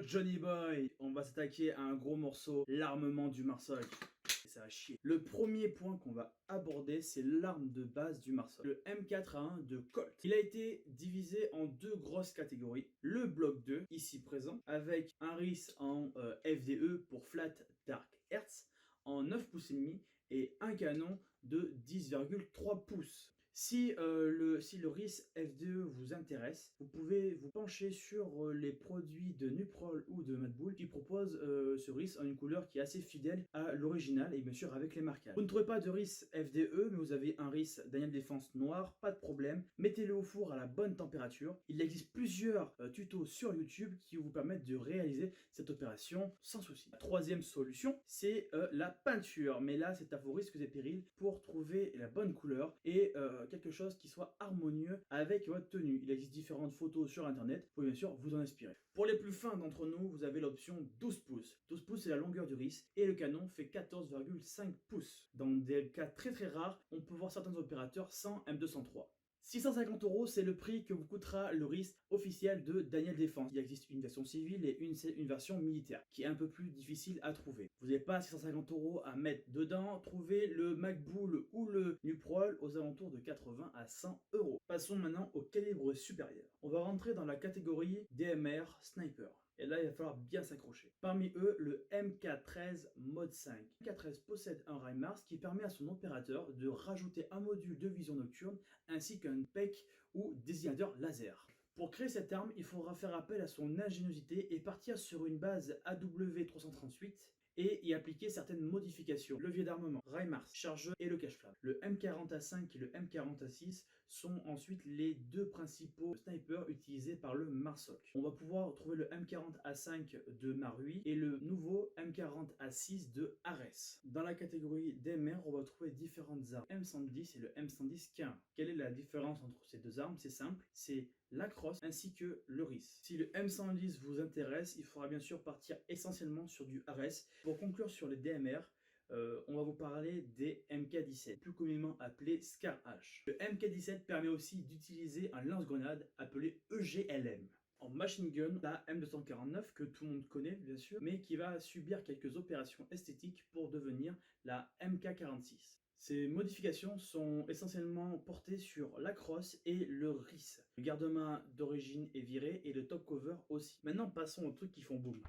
Johnny Boy, on va s'attaquer à un gros morceau, l'armement du Marsoc. Et ça va chier. Le premier point qu'on va aborder, c'est l'arme de base du Marsoc, le M4A1 de Colt. Il a été divisé en deux grosses catégories. Le bloc 2, ici présent, avec un RIS en FDE pour Flat Dark Hertz, en 9 pouces et demi et un canon de 10,3 pouces. Si le RIS FDE vous intéresse, vous pouvez vous pencher sur les produits de Nuprol ou de Madbull qui proposent ce RIS en une couleur qui est assez fidèle à l'original et bien sûr avec les marquages. Vous ne trouvez pas de RIS FDE, mais vous avez un RIS Daniel Défense noir, pas de problème. Mettez-le au four à la bonne température. Il existe plusieurs tutos sur YouTube qui vous permettent de réaliser cette opération sans souci. La troisième solution, c'est la peinture. Mais là, c'est à vos risques et périls pour trouver la bonne couleur et quelque chose qui soit harmonieux avec votre tenue. Il existe différentes photos sur internet, vous pouvez bien sûr vous en inspirer. Pour les plus fins d'entre nous, vous avez l'option 12 pouces. 12 pouces c'est la longueur du RIS et le canon fait 14,5 pouces. Dans des cas très rares, on peut voir certains opérateurs sans M203. 650 €, c'est le prix que vous coûtera le RIS officiel de Daniel Défense. Il existe une version civile et une version militaire, qui est un peu plus difficile à trouver. Vous n'avez pas 650 € à mettre dedans, trouvez le Madbull ou le Nuprol aux alentours de 80 à 100 €. Passons maintenant au calibre supérieur. On va rentrer dans la catégorie DMR Sniper. Et là, il va falloir bien s'accrocher. Parmi eux, le MK13 Mode 5. Le MK13 possède un RIMARS qui permet à son opérateur de rajouter un module de vision nocturne ainsi qu'un PEC ou désignateur laser. Pour créer cette arme, il faudra faire appel à son ingéniosité et partir sur une base AW338 et y appliquer certaines modifications. Levier d'armement, RIMARS, chargeur et le cache-flamme. Le M40A5 et le M40A6 sont ensuite les deux principaux snipers utilisés par le Marsoc. On va pouvoir trouver le M40A5 de Marui et le nouveau M40A6 de Ares. Dans la catégorie DMR, on va trouver différentes armes, M110 et le M110K1. Quelle est la différence entre ces deux armes? C'est simple, c'est la crosse ainsi que le RIS. Si le M110 vous intéresse, il faudra bien sûr partir essentiellement sur du Ares. Pour conclure sur les DMR, on va vous parler des MK17, plus communément appelés Scar H. Le MK17 permet aussi d'utiliser un lance-grenade appelé EGLM. En machine gun, la M249 que tout le monde connaît bien sûr, mais qui va subir quelques opérations esthétiques pour devenir la MK46. Ces modifications sont essentiellement portées sur la crosse et le RIS. Le garde-main d'origine est viré et le top cover aussi. Maintenant passons aux trucs qui font boum.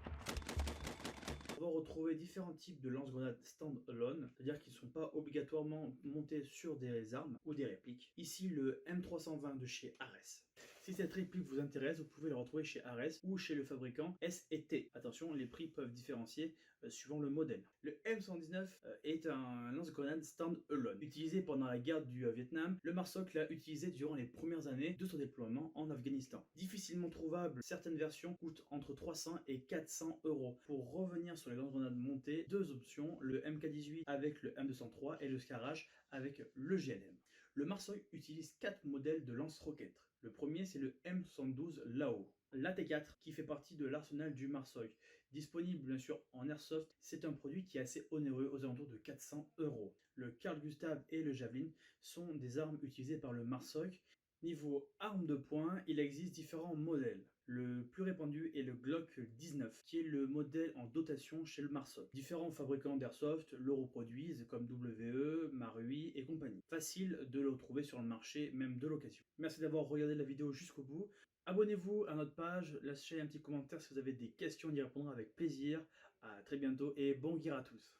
On va retrouver différents types de lance-grenades stand-alone, c'est-à-dire qu'ils ne sont pas obligatoirement montés sur des armes ou des répliques. Ici le M320 de chez Ares. Si cette réplique vous intéresse, vous pouvez la retrouver chez Ares ou chez le fabricant S&T. Attention, les prix peuvent différencier suivant le modèle. Le M119 est un lance-grenade stand-alone. Utilisé pendant la guerre du Vietnam, le Marsoc l'a utilisé durant les premières années de son déploiement en Afghanistan. Difficilement trouvable, certaines versions coûtent entre 300 et 400 €. Pour revenir sur les lance-grenades montées, deux options, le MK18 avec le M203 et le Scar H avec le GLM. Le Marsoc utilise 4 modèles de lance-roquettes. Le premier c'est le M72 Lao. L'AT4 qui fait partie de l'arsenal du Marsoc. Disponible bien sûr en airsoft, c'est un produit qui est assez onéreux aux alentours de 400 €. Le Carl Gustav et le Javelin sont des armes utilisées par le Marsoc. Niveau armes de poing, il existe différents modèles. Le plus répandu est le Glock 19, qui est le modèle en dotation chez le Marsoc. Différents fabricants d'airsoft le reproduisent comme WE, Marui et compagnie. Facile de le retrouver sur le marché, même de l'occasion. Merci d'avoir regardé la vidéo jusqu'au bout. Abonnez-vous à notre page, lâchez un petit commentaire si vous avez des questions, on y répondra avec plaisir. À très bientôt et bon gear à tous.